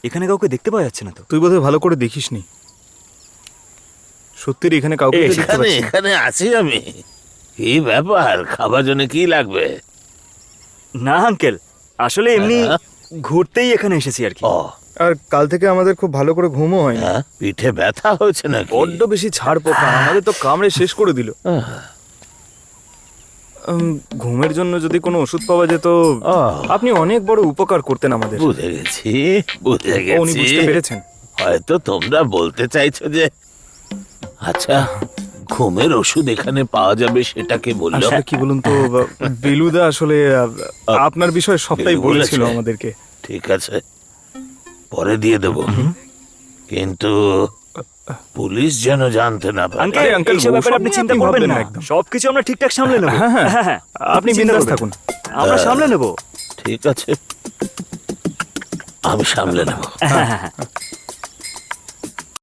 এখানে কাউকে দেখতে পাওয়া যাচ্ছে না তো। তুই বোধহয় ভালো করে দেখিসনি। সত্যি এখানে কাউকে তো দেখতে পাচ্ছি না। এখানে আছি আমি। কি ব্যাপার, খাবার জন্য কি লাগবে? না আঙ্কেল, আসলে এমনি ঘুরতেই এখানে এসেছি আর কি। ও আর কাল থেকে আমাদের খুব ভালো করে ঘুমও হয়নি। হ্যাঁ, পিঠে ব্যথা হয়েছে নাকি? বড্ড বেশি ছাড় পোকা, আমাদের তো কামড়ে শেষ করে দিল। ঘুমের জন্য যদি কোনো ওষুধ পাওয়া যেত, আপনি অনেক বড় উপকার করতেন আমাদের। বুঝে গেছি, বুঝে উনি গেছি। বুঝতে পেরেছেন। হয়তো তোমরা বলতে চাইছো যে, আচ্ছা ঘুমের ওষুধ এখানে পাওয়া যাবে, সেটাকে বললো। আসলে কি বলুন তো, বেলুদা আসলে আপনার বিষয়ে সবটাই বেলু বলেছিল বলেছে? আমাদেরকে। ঠিক আছে, পরে দিয়ে দেব, কিন্তু পুলিশ যেন জানতে না পারে। আঙ্কেল, আঙ্কেল, এইসব ব্যাপারে ওসব আপনি নিয়ে চিন্তা আপনি করবেন ভাববেন না, না একদম। সবকিছু আমরা ঠিকঠাক সামলে নেব। হ্যাঁ, হ্যাঁ। হ্যাঁ, আপনি চিন্তা বিন্দাস করবেন থাকুন। না। আমরা সামলে নেব। ঠিক আছে, আমি সামলে নেব। হ্যাঁ, হ্যাঁ, হ্যাঁ।